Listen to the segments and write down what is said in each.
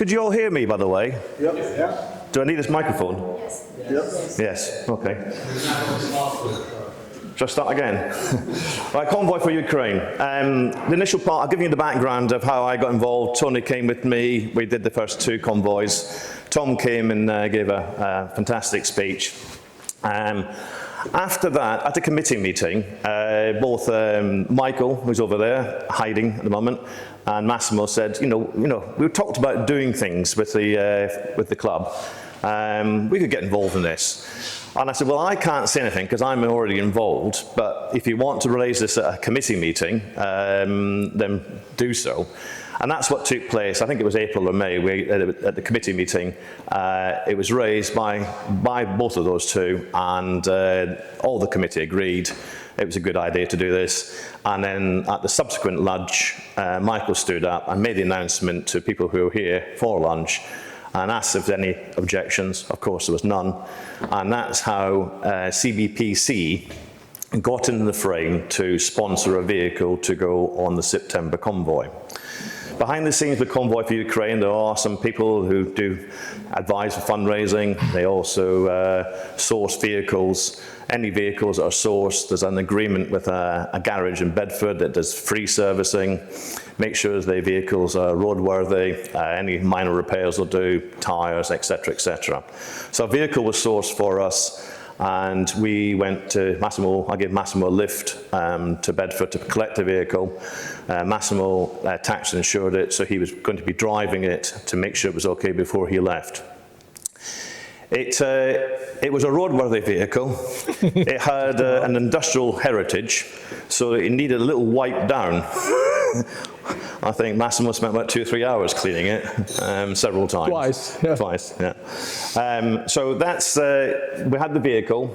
Could you all hear me, by the way? Yep. Yeah. Do I need this microphone? Yes. Yep. Yes, okay. Shall I start again? Right, Convoy4Ukraine. The initial part, I'll give you the background of how I got involved. Tony came with me. We did the first 2 convoys. Tom came and gave a fantastic speech. After that, at a committee meeting, both Michael, who's over there hiding at the moment, and Massimo said, we talked about doing things with the club. We could get involved in this. And I said, well, I can't say anything because I'm already involved, but if you want to raise this at a committee meeting, then do so. And that's what took place. I think it was April or May, at the committee meeting. It was raised by both of those 2, and all the committee agreed it was a good idea to do this. And then at the subsequent lunch, Michael stood up and made the announcement to people who were here for lunch and asked if there were any objections. Of course, there was none. And that's how CBPC got in the frame to sponsor a vehicle to go on the September convoy. Behind the scenes with Convoy4Ukraine, there are some people who do advise for fundraising. They also source vehicles. Any vehicles that are sourced, there's an agreement with a garage in Bedford that does free servicing, make sure the vehicles are roadworthy, any minor repairs will do, tyres, etc., etc. So a vehicle was sourced for us, and we went to Massimo. I gave Massimo a lift to Bedford to collect the vehicle. Massimo taxed and insured it, so he was going to be driving it to make sure it was okay before he left. It was a roadworthy vehicle. It had an industrial heritage, so it needed a little wipe down. I think Massimo spent about 2 or 3 hours cleaning it, several times. Twice. Yeah. Twice, yeah. So that's, we had the vehicle.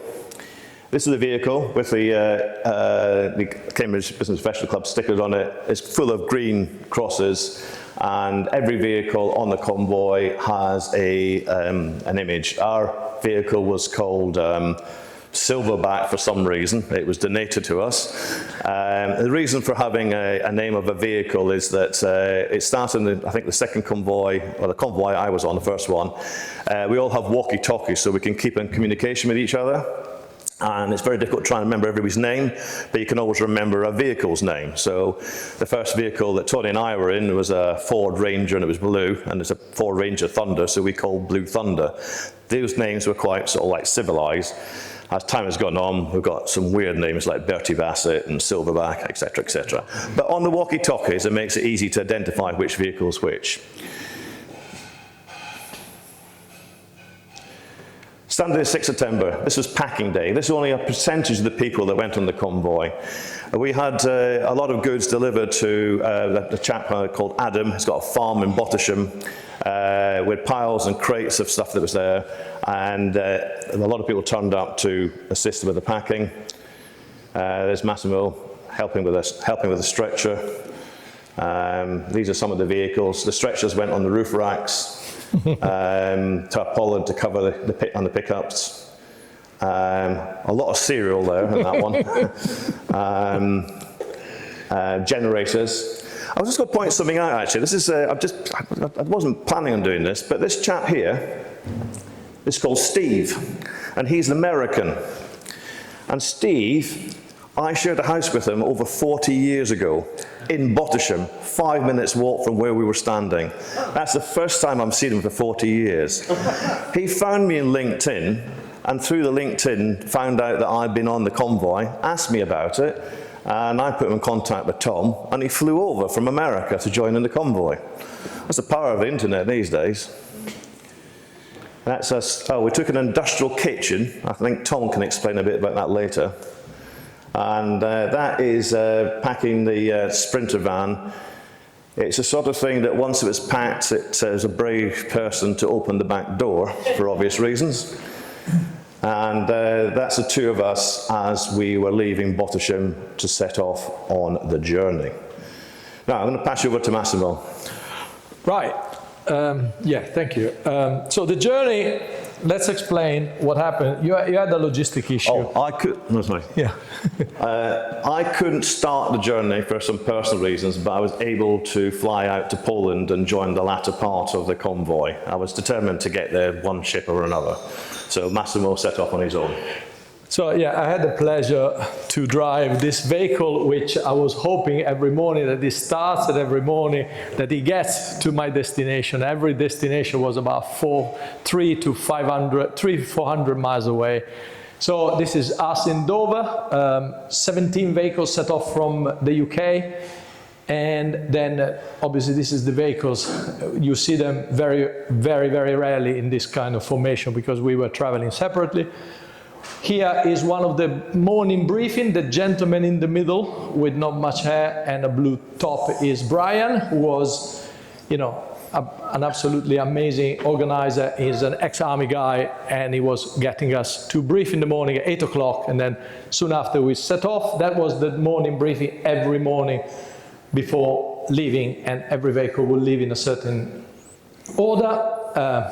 This is the vehicle with the Cambridge Business Professional Club stickers on it. It's full of green crosses, and every vehicle on the convoy has an image. Our vehicle was called Silverback for some reason. It was donated to us. The reason for having a name of a vehicle is that it started in, I think, the second convoy, or the convoy I was on, the first one. We all have walkie-talkies so we can keep in communication with each other. And it's very difficult to try and remember everybody's name, but you can always remember a vehicle's name. So the first vehicle that Tony and I were in was a Ford Ranger, and it was blue, and it's a Ford Ranger Thunder, so we called Blue Thunder. Those names were quite sort of like civilized. As time has gone on, we've got some weird names like Bertie Bassett and Silverback, etc., etc. But on the walkie-talkies, it makes it easy to identify which vehicle's which. Sunday, 6th September, this was packing day. This is only a percentage of the people that went on the convoy. We had a lot of goods delivered to the chap called Adam. He's got a farm in Bottisham with piles and crates of stuff that was there. And a lot of people turned up to assist with the packing. There's Massimo helping with the stretcher. These are some of the vehicles. The stretchers went on the roof racks. Tarpaulin to cover the pit on the pickups. A lot of cereal there in that one. Generators. I was just going to point something out actually. This is I wasn't planning on doing this, but this chap here is called Steve, and he's an American. And Steve, I shared a house with him over 40 years ago in Bottisham, 5 minutes walk from where we were standing. That's the first time I've seen him for 40 years. He found me in LinkedIn, and through the LinkedIn found out that I'd been on the convoy, asked me about it, and I put him in contact with Tom, and he flew over from America to join in the convoy. That's the power of the internet these days. That's us. Oh, we took an industrial kitchen. I think Tom can explain a bit about that later. And that is packing the Sprinter van. It's a sort of thing that once it was packed, it was a brave person to open the back door for obvious reasons. And that's the 2 of us as we were leaving Bottisham to set off on the journey. Now, I'm going to pass you over to Massimo. Right. Yeah, thank you. So the journey let's explain what happened. You had a logistic issue. Oh, Yeah. I couldn't start the journey for some personal reasons, but I was able to fly out to Poland and join the latter part of the convoy. I was determined to get there one ship or another. So Massimo set off on his own. So yeah, I had the pleasure to drive this vehicle, which I was hoping every morning that it starts, and every morning that it gets to my destination. Every destination was about 300 to 400 miles away. So this is us in Dover, 17 vehicles set off from the UK. And then obviously this is the vehicles. You see them very, very, very rarely in this kind of formation because we were traveling separately. Here is one of the morning briefing. The gentleman in the middle with not much hair and a blue top is Brian, who was, you know, an absolutely amazing organizer. He's an ex-army guy, and he was getting us to brief in the morning at 8 o'clock, and then soon after we set off. That was the morning briefing every morning before leaving, and every vehicle will leave in a certain order.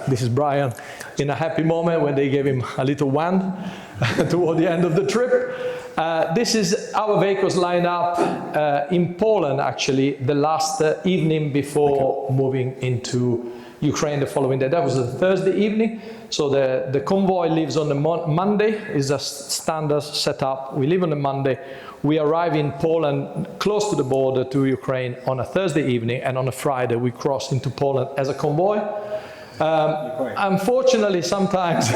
This is Brian in a happy moment when they gave him a little wand toward the end of the trip. This is our vehicles lined up in Poland, actually, the last evening before moving into Ukraine the following day. That was a Thursday evening. So the convoy leaves on the Monday, is a standard setup. We leave on the Monday. We arrive in Poland, close to the border to Ukraine, on a Thursday evening, and on a Friday we cross into Poland as a convoy. Unfortunately, sometimes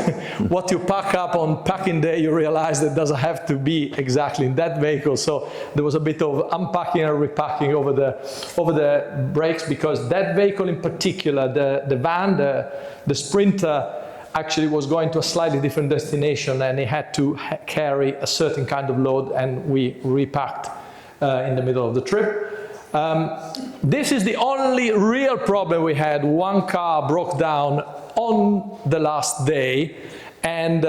what you pack up on packing day, you realize that doesn't have to be exactly in that vehicle. So there was a bit of unpacking and repacking over the breaks, because that vehicle in particular, the van, the Sprinter, actually was going to a slightly different destination, and it had to carry a certain kind of load, and we repacked in the middle of the trip. This is the only real problem we had. One car broke down on the last day, and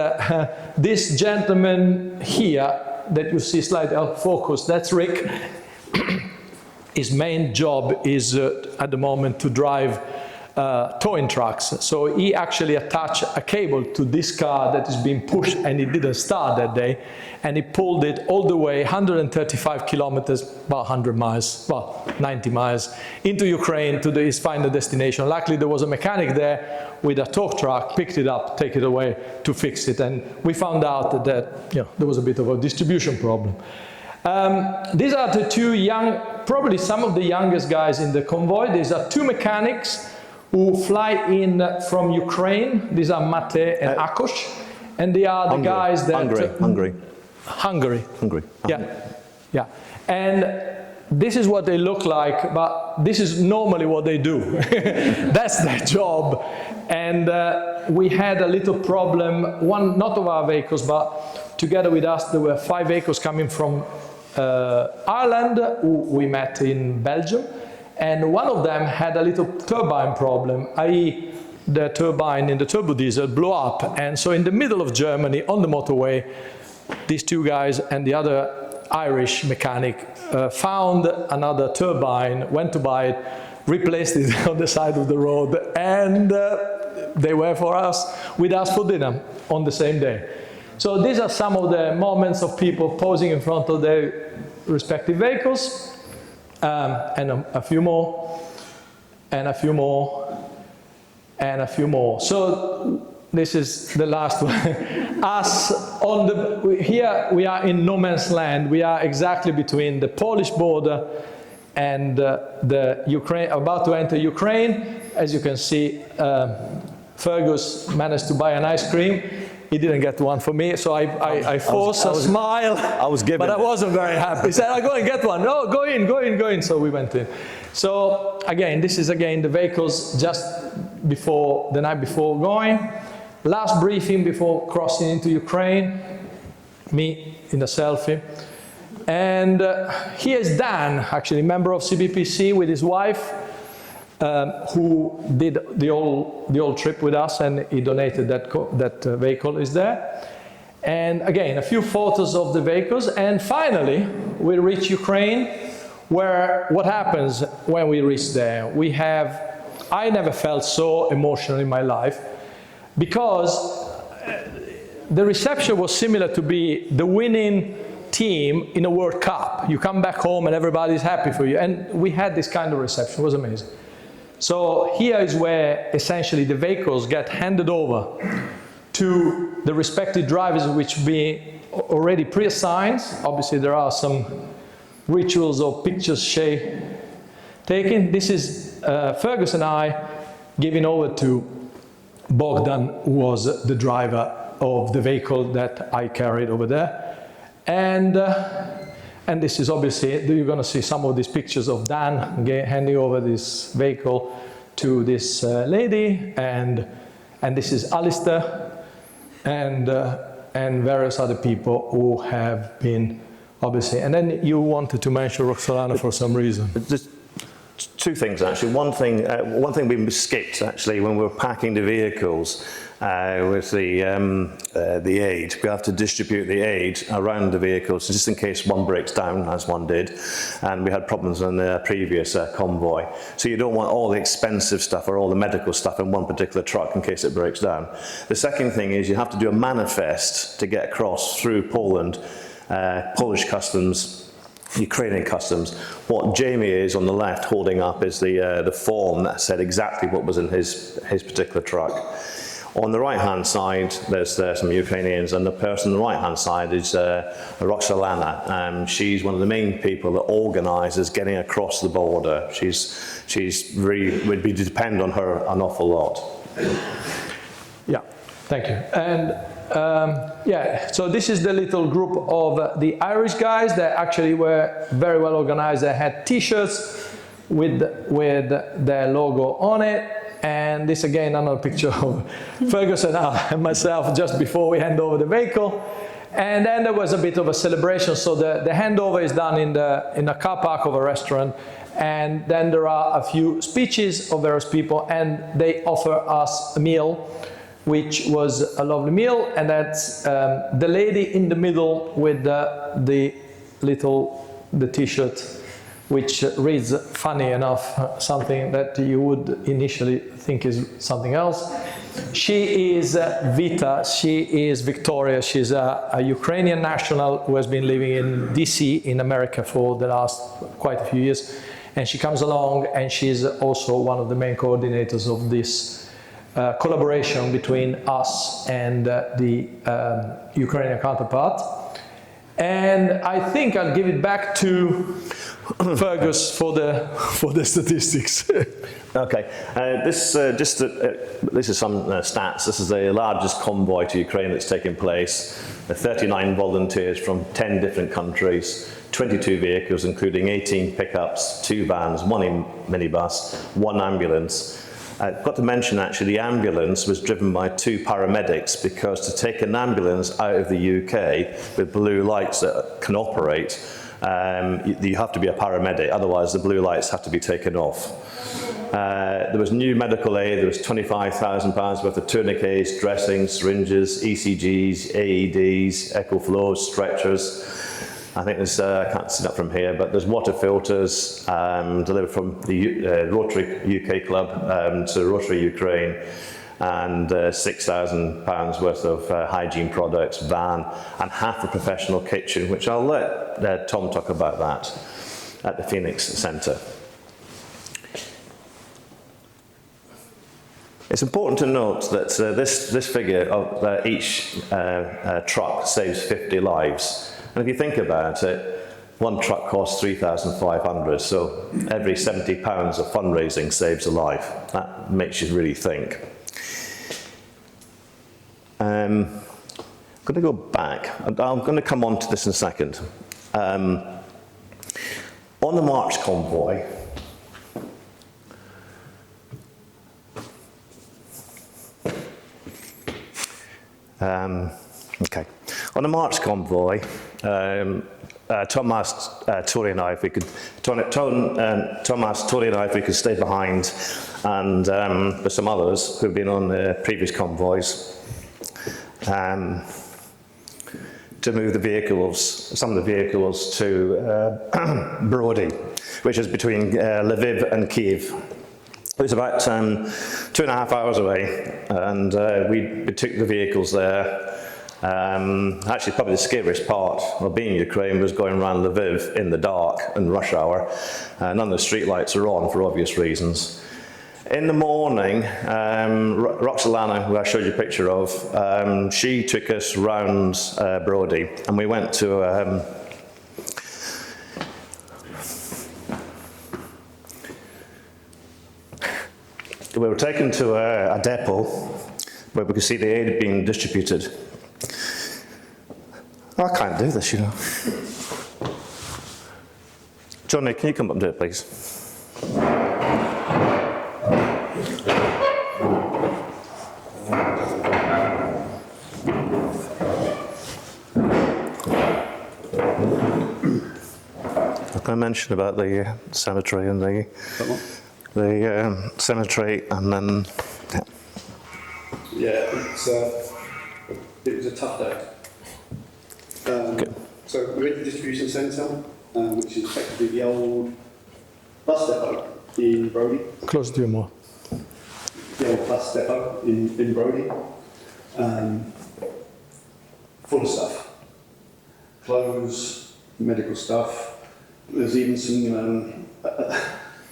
this gentleman here that you see slightly out of focus, that's Rick. His main job is at the moment to drive towing trucks. So he actually attached a cable to this car that is being pushed, and it didn't start that day, and he pulled it all the way 135 kilometers, about 100 miles, well 90 miles into Ukraine to his final destination. Luckily there was a mechanic there with a tow truck, picked it up, take it away to fix it, and we found out that there was a bit of a distribution problem. These are the two young, probably some of the youngest guys in the convoy. These are two mechanics who fly in from Ukraine. These are Mate and Akos, and they are the guys that... Hungary. Yeah. And this is what they look like, but this is normally what they do. That's their job. And we had a little problem, not of our vehicles, but together with us, there were 5 vehicles coming from Ireland, who we met in Belgium. And one of them had a little turbine problem, i.e. the turbine in the turbo diesel blew up. And so in the middle of Germany, on the motorway, these two guys and the other Irish mechanic found another turbine, went to buy it, replaced it on the side of the road, and they were with us for dinner on the same day. So these are some of the moments of people posing in front of their respective vehicles. And a few more, and a few more, and a few more. So this is the last one. Here we are in no man's land. We are exactly between the Polish border and the Ukraine, about to enter Ukraine. As you can see, Fergus managed to buy an ice cream. He didn't get one for me, so I forced a smile. I was given, but I wasn't very happy. He said, "I'll go and get one." "No, go in." So we went in. So again, this is the vehicles just before, the night before going. Last briefing before crossing into Ukraine. Me in a selfie. And here's Dan, actually member of CBPC with his wife, who did the whole trip with us, and he donated that vehicle is there. And again, a few photos of the vehicles, and finally we reach Ukraine, where what happens when we reach there? I never felt so emotional in my life. because the reception was similar to be the winning team in a World Cup. You come back home and everybody's happy for you. And we had this kind of reception. It was amazing. So here is where essentially the vehicles get handed over to the respective drivers, which be already pre-assigned. Obviously there are some rituals or pictures taken. This is Fergus and I giving over to Bogdan, who was the driver of the vehicle that I carried over there. And this is obviously, you're going to see some of these pictures of Dan handing over this vehicle to this lady, and this is Alistair, and various other people who have been, obviously. And then you wanted to mention Roxolana for some reason. Just two things, actually. One thing we skipped, actually, when we were packing the vehicles, with the aid. We have to distribute the aid around the vehicles just in case one breaks down, as one did, and we had problems on the previous convoy. So you don't want all the expensive stuff or all the medical stuff in one particular truck in case it breaks down. The second thing is you have to do a manifest to get across through Poland, Polish customs, Ukrainian customs. What Jamie is on the left holding up is the form that said exactly what was in his particular truck. On the right-hand side, there's some Ukrainians, and the person on the right-hand side is Roxolana. She's one of the main people that organises getting across the border. She's really, we depend on her an awful lot. Yeah, thank you. And yeah, so this is the little group of the Irish guys that actually were very well organized. They had T-shirts with their logo on it. And this again, another picture of Fergus and myself just before we hand over the vehicle. And then there was a bit of a celebration. So the handover is done in a car park of a restaurant. And then there are a few speeches of various people, and they offer us a meal, which was a lovely meal. And that's the lady in the middle with the T-shirt, which reads, funny enough, something that you would initially think is something else. She is Vita, she is Victoria, she's a Ukrainian national who has been living in DC in America for the last quite a few years. And she comes along, and she's also one of the main coordinators of this collaboration between us and the Ukrainian counterpart. And I think I'll give it back to Fergus for the statistics. Okay, this is some stats. This is the largest convoy to Ukraine that's taken place. 39 volunteers from 10 different countries, 22 vehicles, including 18 pickups, 2 vans, 1 minibus, 1 ambulance. I've got to mention, actually, the ambulance was driven by 2 paramedics, because to take an ambulance out of the UK with blue lights that can operate, you have to be a paramedic, otherwise the blue lights have to be taken off. There was new medical aid. There was £25,000 worth of tourniquets, dressings, syringes, ECGs, AEDs, echo flows, stretchers. I think there's, I can't see that from here, but there's water filters delivered from the Rotary UK Club to Rotary Ukraine, and £6,000 worth of hygiene products, van, and half a professional kitchen, which I'll let Tom talk about that at the Phoenix Centre. It's important to note that this figure of each truck saves 50 lives. And if you think about it, one truck costs $3,500, so every £70 of fundraising saves a life. That makes you really think. I'm going to go back. I'm going to come on to this in a second. On the March convoy, okay. On the March convoy, Tom asked Tori and I if we could. Tom asked Tori and I if we could stay behind, and with some others who've been on the previous convoys, to move the vehicles, some of the vehicles to Brody, which is between Lviv and Kiev. It was about 2.5 hours away, and we took the vehicles there. Actually, probably the scariest part of being in Ukraine was going around Lviv in the dark and rush hour. None of the street lights are on for obvious reasons. In the morning, Roxolana, who I showed you a picture of, she took us round Brody, and we went to we were taken to a depot where we could see the aid being distributed. I can't do this, you know. Johnny, can you come up and do it, please? I mentioned about the cemetery and the cemetery, and then it was a tough day. So we went to the distribution centre, which is effectively the old bus depot in Brody. Close to you more. The old bus depot in Brody, full of stuff, clothes, medical stuff. There's even some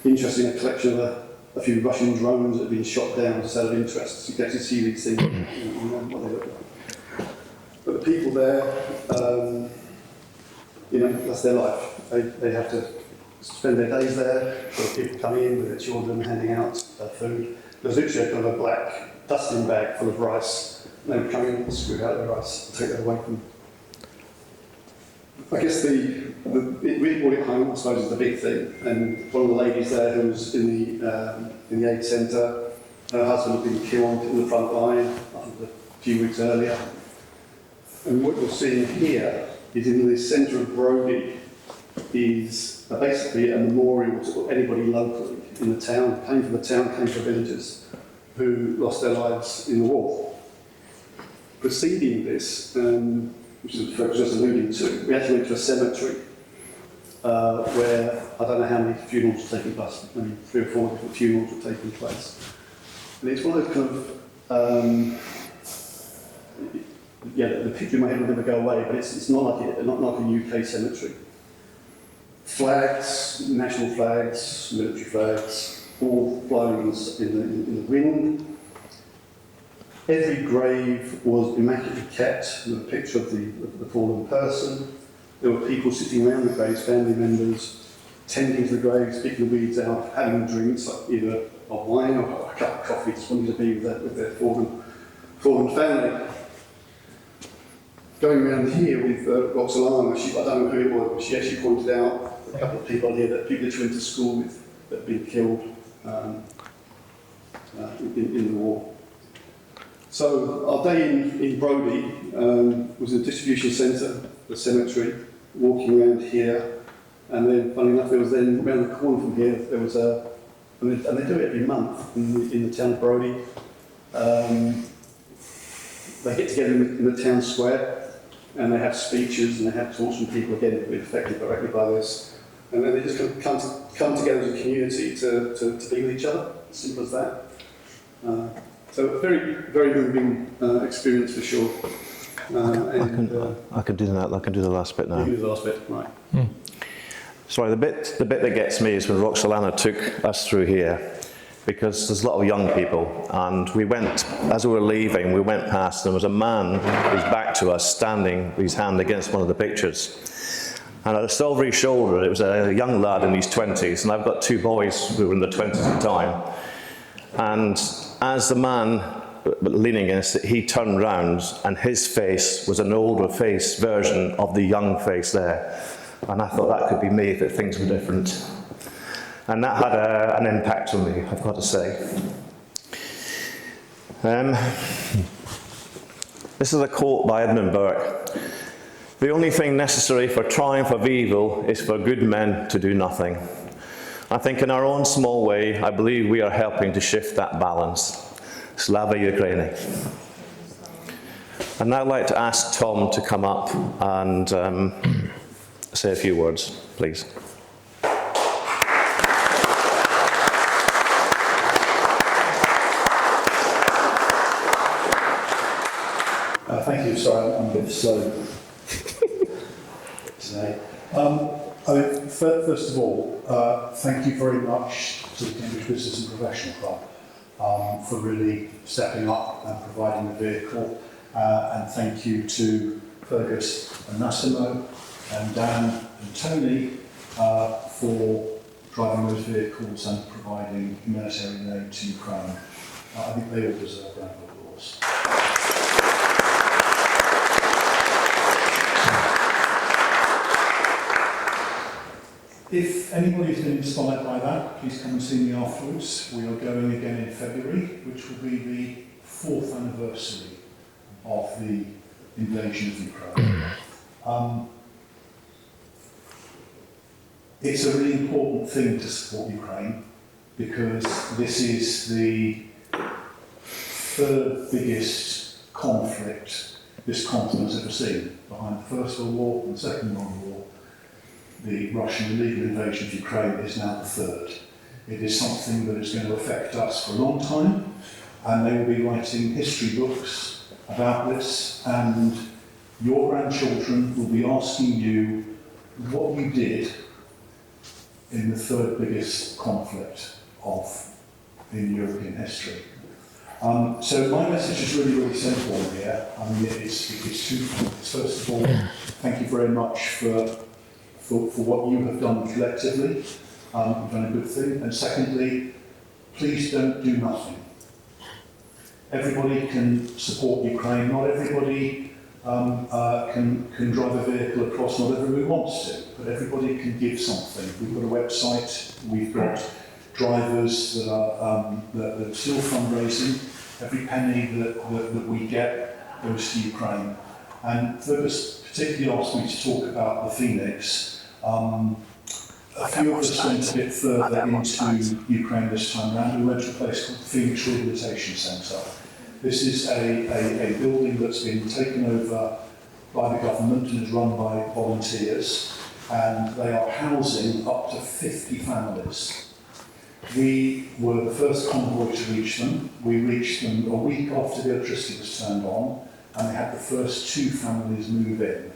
interesting collection of a few Russian drones that have been shot down just out of interest. So you can actually see these things, what they look like. But the people there, that's their life. They have to spend their days there. So people come in with their children handing out food. There's literally a kind of a black dusting bag full of rice. And they would come in and screw out the rice and take that away from them. I guess we brought it home, I suppose, is the big thing. And one of the ladies there who was in the aid centre, her husband had been killed in the front line, I think a few weeks earlier. And what you're seeing here is in the centre of Brody is basically a memorial to anybody locally in the town, came from the town, came from villages, who lost their lives in the war. Preceding this, which is what I was just alluding to, we actually went to a cemetery where I don't know how many funerals were taking place, maybe 3 or 4 different funerals were taking place. And it's one of those kind of, the picture in my head will never go away, but it's not like a UK cemetery. Flags, national flags, military flags, all flying in the wind. Every grave was immaculately kept with a picture of the fallen person. There were people sitting around the graves, family members, tending to the graves, picking the weeds out, having drinks, like either of wine or a cup of coffee, just wanting to be with their fallen family. Going around here with Roxolana, I don't know who it was, but she actually pointed out a couple of people here that people that she went to school with that had been killed in the war. So our day in Brody was in the distribution centre, the cemetery, walking around here, and then, funny enough, there was then around the corner from here, there was and they do it every month in the town of Brody. They get together in the town square, and they have speeches and they have talks from people, again, that will be affected directly by this. And then they just kind of come together as a community to be with each other, as simple as that. So a very, very moving experience for sure. I can do that. I can do the last bit now. You can do the last bit, right. Sorry, the bit that gets me is when Roxolana took us through here, because there's a lot of young people, and we went, as we were leaving, we went past, and there was a man who's back to us, standing with his hand against one of the pictures. And I saw over his shoulder, it was a young lad in his 20s, and I've got 2 boys who were in their 20s at the time. And as the man leaning against it, he turned round, and his face was an older face version of the young face there. And I thought that could be me if things were different. And that had an impact on me, I've got to say. This is a quote by Edmund Burke. "The only thing necessary for triumph of evil is for good men to do nothing." I think in our own small way, I believe we are helping to shift that balance. Slava Ukraini. And now I'd like to ask Tom to come up and say a few words, please. sorry, I'm a bit slow today. First of all, thank you very much to the Cambridge Business and Professional Club for really stepping up and providing the vehicle. And thank you to Fergus and Massimo and Dan and Tony for driving those vehicles and providing humanitarian aid to Ukraine. I think they all deserve a round of applause. If anybody's been inspired by that, please come and see me afterwards. We are going again in February, which will be the 4th anniversary of the invasion of Ukraine. It's a really important thing to support Ukraine because this is the 3rd biggest conflict this continent has ever seen, behind the First World War and the Second World War. The Russian illegal invasion of Ukraine is now the 3rd. It is something that is going to affect us for a long time, and they will be writing history books about this, and your grandchildren will be asking you what you did in the 3rd biggest conflict in European history. So my message is really, really simple here. I mean, it's twofold. First of all, thank you very much for what you have done collectively. You've done a good thing. And secondly, please don't do nothing. Everybody can support Ukraine. Not everybody can drive a vehicle across. Not everybody wants to, but everybody can give something. We've got a website. We've got drivers that are still fundraising. Every penny that we get goes to Ukraine. And Fergus particularly asked me to talk about the Phoenix. A few of us went a bit further into Ukraine this time around. We went to a place called the Phoenix Rehabilitation Centre. This is a building that's been taken over by the government and is run by volunteers, and they are housing up to 50 families. We were the first convoy to reach them. We reached them a week after the electricity was turned on, and they had the first 2 families move in.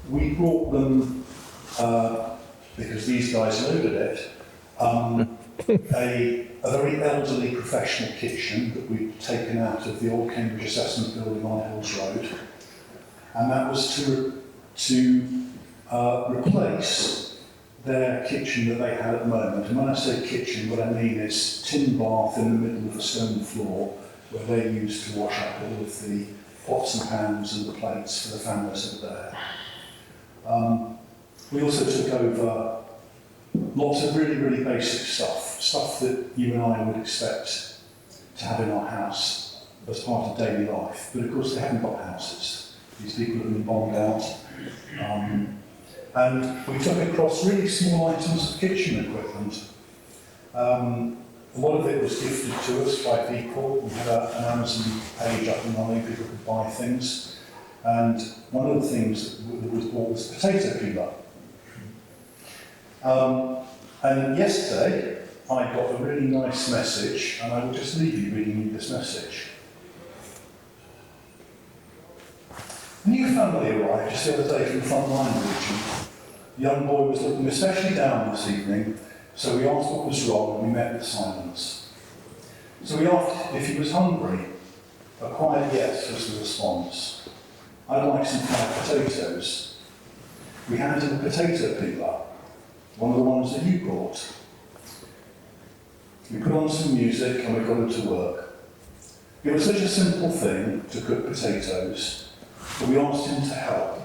We brought them, because these guys loaded it, a very elderly professional kitchen that we'd taken out of the old Cambridge Assessment Building on Hills Road, and that was to replace their kitchen that they had at the moment. And when I say kitchen, what I mean is tin bath in the middle of a stone floor where they used to wash up all of the pots and pans and the plates for the families that were there. We also took over lots of really, really basic stuff that you and I would expect to have in our house as part of daily life. But of course they haven't got houses. These people have been bombed out. And we took across really small items of kitchen equipment. A lot of it was gifted to us by people. We had an Amazon page up and running, people could buy things. And one of the things that was bought was potato peeler. And yesterday, I got a really nice message, and I will just leave you reading you this message. A new family arrived just the other day from the frontline region. The young boy was looking especially down this evening, so we asked what was wrong, and we met with silence. So we asked if he was hungry. A quiet yes was the response. I'd like some fried potatoes. We handed him a potato peeler, one of the ones that you brought. We put on some music and we got him to work. It was such a simple thing to cook potatoes, but we asked him to help.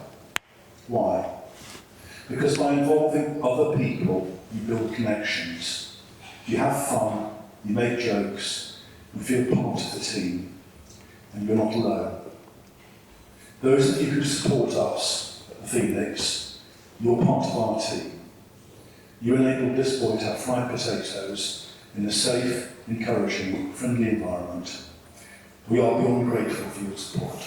Why? Because by involving other people, you build connections. You have fun, you make jokes, you feel part of the team, and you're not alone. Those of you who support us at the Phoenix, you're part of our team. You enabled this boy to have fried potatoes in a safe, encouraging, friendly environment. We are beyond grateful for your support.